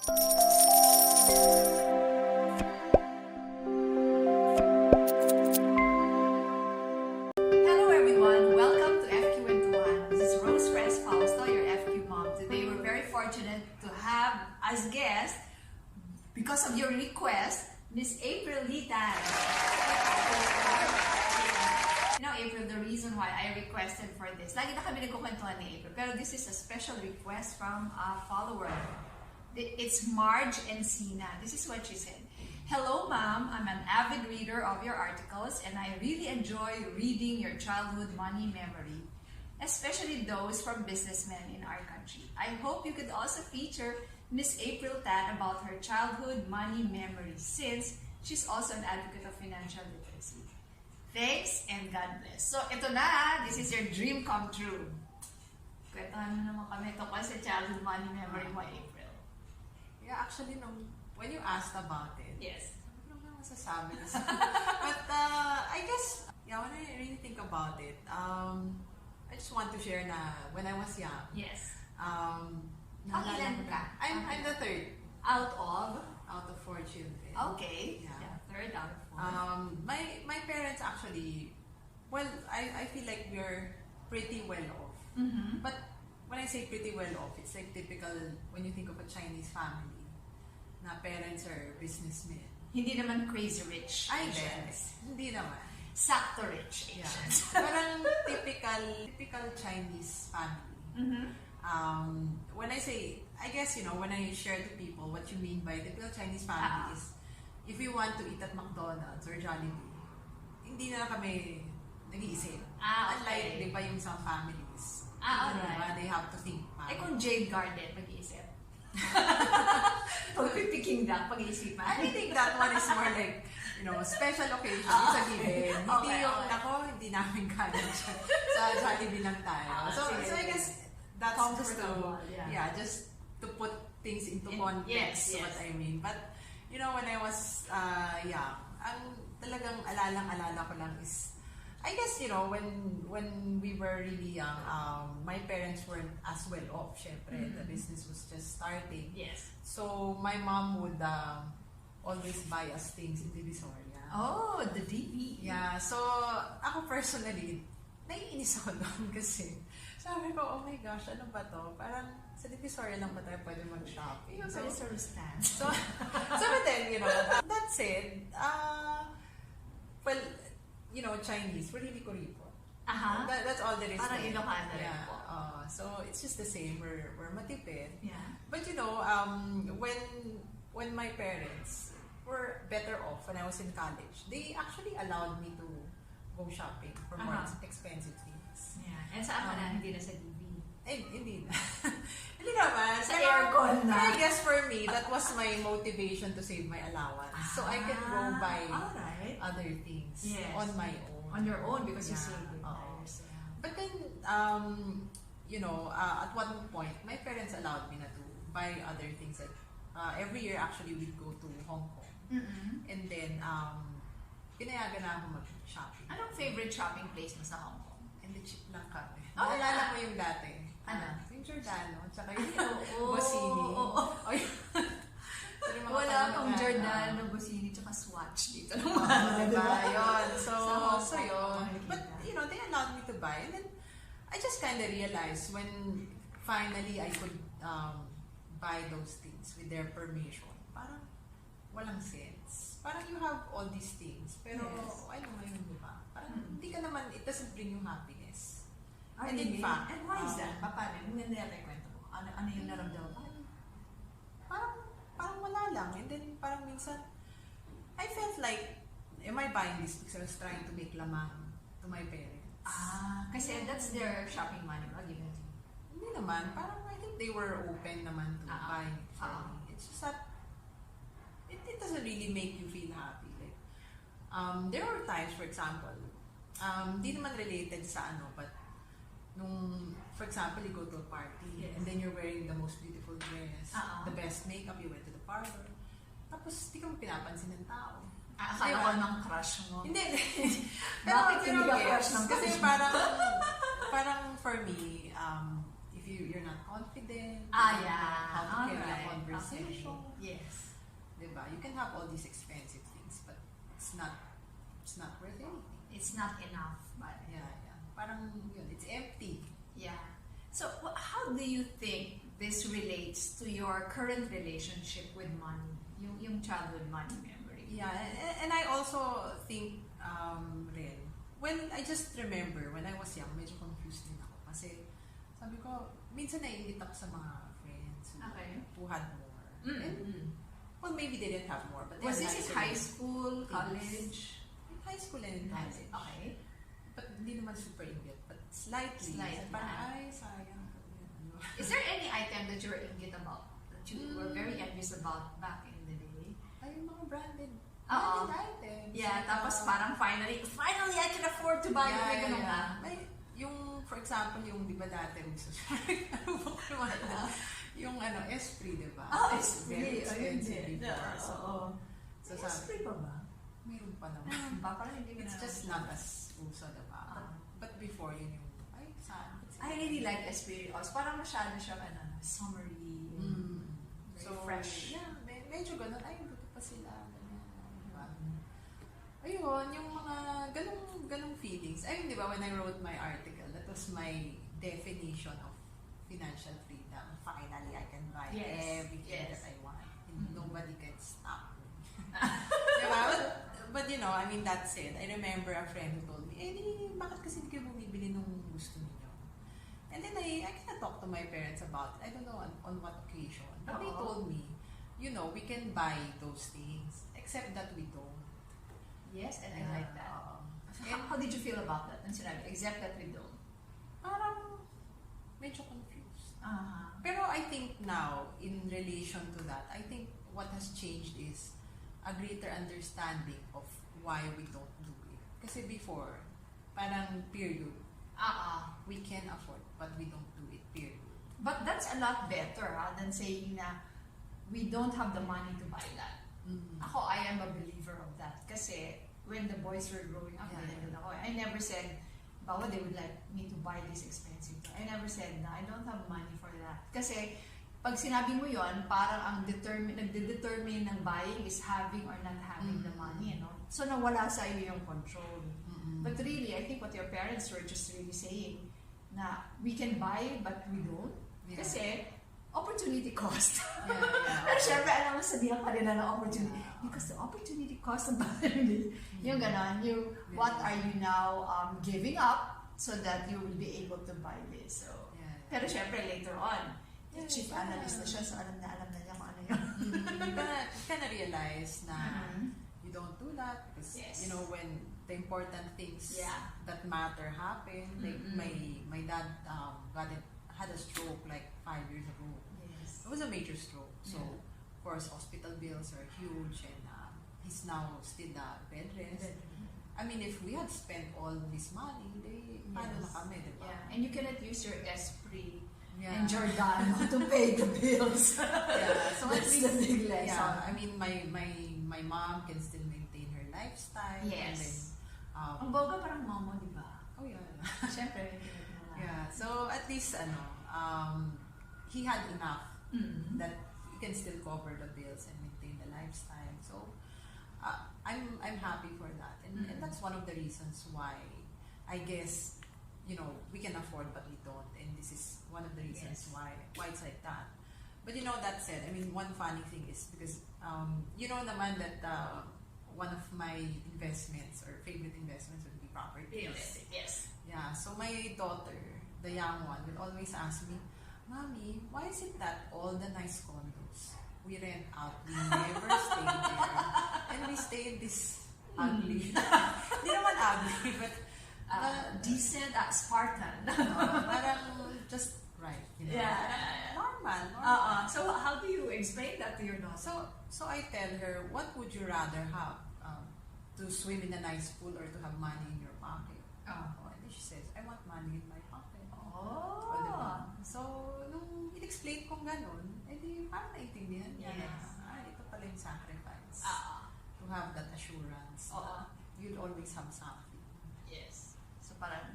Hello everyone, welcome to FQ1. This is Fausto, your FQ mom. Today we're very fortunate to have as guest, because of your request, Miss April Litan. You know, April, the reason why I requested for this, lagi na kami nagkukwentuhan ni April, pero this is a special request from a follower. It's Marge and Sina. This is what she said. Hello, Mom. I'm an avid reader of your articles, and I really enjoy reading your childhood money memory, especially those from businessmen in our country. I hope you could also feature Miss April Tan about her childhood money memories, since she's also an advocate of financial literacy. Thanks and God bless. So, ito na. This is your dream come true. Kwentuhan mo naman kami tungkol sa childhood money memory mo, April. Yeah, actually, when you asked about it, Yes. ano ba masasabi? But I guess, yeah, when I really think about it, I just want to share na when I was young, Yes. naalala ko ka? I'm the third Out of? out of 4 children. Okay. Yeah. Third out of 4. My parents actually, well, I feel like we're pretty well off. Mm-hmm. But when I say pretty well off, it's like typical when you think of a Chinese family na parents are businessmen. Hindi naman crazy rich Ay, Asians. hindi naman. Sakto rich Asians. Yeah. Parang typical Chinese family. Mm-hmm. When I say, I guess, when I share to people what you mean by typical Chinese family is, if you want to eat at McDonald's or Jollibee, hindi na kami nag-iisip. Okay. Unlike, di ba, yung some families. Alright. They have to think pa. Eh kung Jade Garden, mag-iisip. Pag-picking duck, pag-iisipan. I think that one is more like, special occasion. It's a given. Hindi Okay, yung, okay. nako, hindi namin kaya siya. Sa Jollibee lang tayo. So I guess, that's just to, Comfortable, yeah. just to put things into context, yes. what I mean. But, when I was young, ang talagang alalang-alala ko lang is, I guess, when we were really young, my parents weren't as well off, syempre. Mm-hmm. The business was just starting. Yes. So, my mom would always buy us things in Divisoria. Oh, the DP. Yeah, so, ako personally, naiinis ako doon kasi sabi ko, oh my gosh, ano ba to? Parang sa Divisoria lang ba tayo pwede mag-shopping? So, service stand. So but then, that said, well, Chinese, we're really Kuripot. That's all there is. Parang there. Ilocano rin Yeah. po. So it's just the same. We're matipid. Yeah. But when my parents were better off when I was in college, they actually allowed me to go shopping for more expensive things. Yeah. And saan ka na? Hindi na sa DB. Hindi na. Hindi naman. Sa aircon na. I guess for me, that was my motivation to save my allowance. So I can go buy alright. other things Yes. on my own. On your own because you Yeah. saved it. Oo. But then, at one point, my parents allowed me na to buy other things. Like, every year, actually, we'd go to Hong Kong. Mm-hmm. And then, pinayagan na ako mag-shopping. Anong favorite shopping place mo sa Hong Kong? And the cheap lang kami. Oh, Naalala mo yung dati? Ano? Yung Giordano, tsaka yung Oo. Bossini. Oo. O yun. So, yung mga Wala panahon akong na- Giordano, Bossini, tsaka Swatch dito. Diba? Yun. So Hong Kong, yun. makikita. But, they allowed me to buy. And then, I just kind of realized when finally I could buy those things with their permission, parang walang sense. Parang you have all these things, pero Yes. ano ngayon, di ba? Parang hindi ka naman, it doesn't bring you happiness. And in fact, and why is that? Paano? Yung kwento mo. Ano yung naramdaman mo? Parang wala lang. And then parang minsan, I felt like, am I buying this because I was trying to make lamang to my parents? Kasi that's their shopping money, right? Hindi naman. Parang I think they were open naman to buying it for me. It's just that it doesn't really make you feel happy. Like, there were times, for example, di naman related sa but for example, you go to a party and then you're wearing the most beautiful dress, the best makeup, you went to the parlor, tapos di ka mo pinapansin ng tao. Akala ko ng crush mo. Hindi. Bakit hindi ka crush ng kasi crush? parang for me, if you're not confident, Yeah. how to carry a Alright. conversation, So, Yes. diba? You can have all these expensive things, but it's not worth anything. It's not enough, but Yeah. Parang yun, it's empty. yeah. So, how do you think this relates to your current relationship with money? Yung childhood money memory. Yeah, and I also think, rin, when I just remember, when I was young, medyo confused din ako. Kasi, sabi ko, minsan naiingit ako sa mga friends who had more. And, well, maybe they didn't have more. But Was this in high school, college? In high school and in college. Okay. But hindi naman super ingit, but slightly. Parang, ay, sayang. Is there any item that you were ingit about? That you were very envious about back in the day? Ay, yung mga branded items. Yeah, tapos parang finally I can afford to buy it. May, yung, for example, yung, di ba dati, yung Esprit, di ba? It's very Ayun, expensive before. So Esprit pa ba? Meron pa naman. Parang hindi It's just not as uso, di ba? But before, yun yung, ay, saan? I really like Esprit. Parang masyado siyang summery. So, fresh. Yeah, medyo ganun. Ay, buto pa sila. Ayun, yung mga ganung feelings. Ayun, di ba, when I wrote my article, that was my definition of financial freedom. Finally, I can buy everything that I want. And nobody can stop me. Diba? But you know, I mean, that's it. I remember a friend who told me, bakit kasi hindi kayo bumibili nung gusto niyo? And then I kind of talked to my parents about it. I don't know on what occasion. But they told me, you know, we can buy those things, except that we don't. Yes, and I like that. How did you feel about that? Except that we don't. Parang medyo confused. Pero I think now, in relation to that, I think what has changed is a greater understanding of why we don't do it. Kasi before, parang period. We can afford, but we don't do it, period. But that's a lot better than saying na we don't have the money to buy that. Ako, I am a believer of that. Kasi when the boys were growing up, I never said, bawa they would like me to buy this expensive. I never said na I don't have money for that. Kasi pag sinabi mo yon, parang ang nagde-determine ng buying is having or not having the money, you know? So nawala sa iyo yung control. But really, I think what your parents were just really saying, na we can buy but we don't. Yeah. Kasi opportunity cost. Yeah. Pero syempre, alam mo, sabihan ka nila ng opportunity. Because the opportunity cost of buying yung ganon, what are you now giving up so that you will be able to buy this. So, pero syempre, later on, chief analyst na siya, so alam na niya kung ano yun. You kinda realize na you don't do that because, you know, when the important things that matter happen, like my dad had a stroke like 5 years ago. Yes. It was a major stroke. So, of course, hospital bills are huge and he's now still bed rest. I mean, if we had spent all this money, paano na kami, diba? Yeah. And you cannot use your Esprit and Giordano to pay the bills. So that's the big lesson. Yeah, I mean, my mom can still maintain her lifestyle. Yes. And then, ang boga parang momo, di ba? Oh, yeah. Siyempre, yeah, so at least, he had enough that he can still cover the bills and maintain the lifestyle. So, I'm happy for that. And that's one of the reasons why, I guess, you know, we can afford but we don't. And this is one of the reasons why it's like that. But you know, that said, I mean, one funny thing is because, you know naman that one of my investments or favorite investments would be property. Yes. Yeah, so my daughter, the young one, will always ask me, Mommy, why is it that all the nice condos we rent out, we never stay there? And we stay in this ugly, hindi naman ugly, but decent, Spartan. parang just right, you know? Normal. So how do you explain that to your daughter? So I tell her, what would you rather have? To swim in a nice pool or to have money in your pocket? And then she says, I want money in my pocket. Diba? So, nung in-explain kong ganun, edi parang naintindihan niya na, ito pala yung sacrifice. To have that assurance na you'll always have something. Yes. So parang,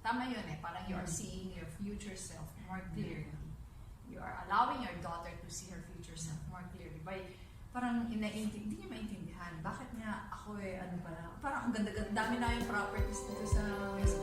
tama yun parang you are seeing your future self more clearly. You are allowing your daughter to see her future self more clearly. parang hindi niya maintindihan. Bakit niya ako ano pala, parang ang ganda-ganda, dami na yung properties dito sa West